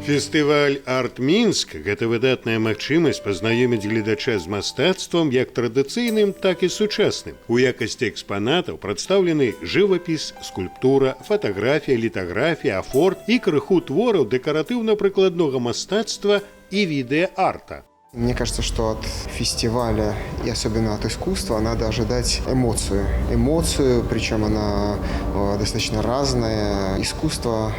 Фестываль «Арт-Мінск» – гэта выдатная магчымасць пазнаёміць гледача з мастацтвам як традыцыйным, так і сучасным. У якасці экспанатаў прадстаўлены жывапіс, скульптура, фатаграфія, літаграфія, афорт і крыху твораў дэкаратыўна-прыкладнога мастацтва і відэа-арта. Мне кажется, что от фестиваля и особенно от искусства надо ожидать эмоцию. Эмоцию, причем она достаточно разная. Искусство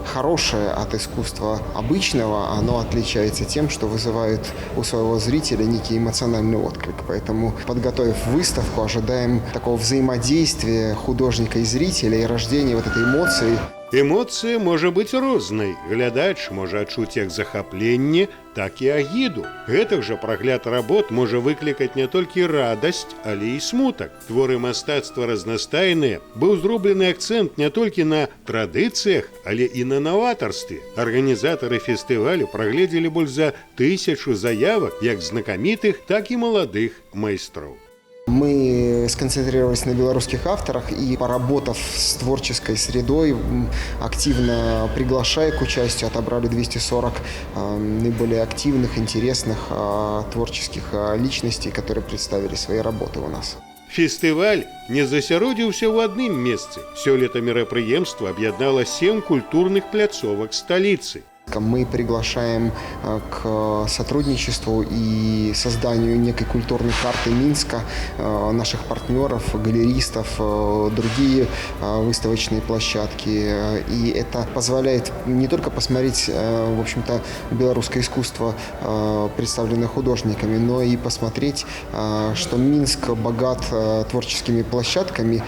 хорошее от искусства обычного, оно отличается тем, что вызывает у своего зрителя некий эмоциональный отклик. Поэтому, подготовив выставку, ожидаем такого взаимодействия художника и зрителя и рождения вот этой эмоции. Эмоцыя можа быць рознай. Глядач можа адчуць як захапленне, так і агіду. Гэтак жа прагляд работ можа выклікаць не толькі радасць, але і смутак. Творы мастацтва разнастайныя. Быў зроблены акцэнт не толькі на традыцыях, але і на наватарстве. Арганізатары фестывалю прагледзелі больш за 1000 заявак як знакамітых, так і маладых майстроў. Мы сконцентрировались на белорусских авторах и, поработав с творческой средой, активно приглашая к участию, отобрали 240 наиболее активных, интересных творческих личностей, которые представили свои работы у нас. Фестываль не засяродзіўся ў адным месцы. Сёлета мерапрыемства аб'яднала 7 культурных пляцовак сталіцы. Мы приглашаем к сотрудничеству и созданию некой культурной карты Минска наших партнеров, галеристов, другие выставочные площадки. И это позволяет не только посмотреть, в общем-то, белорусское искусство, представленное художниками, но и посмотреть, что Минск богат творческими площадками.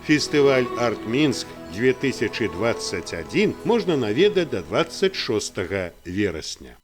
Фестываль «Арт-Мінск» 2021 можна наведаць да 26 верасня.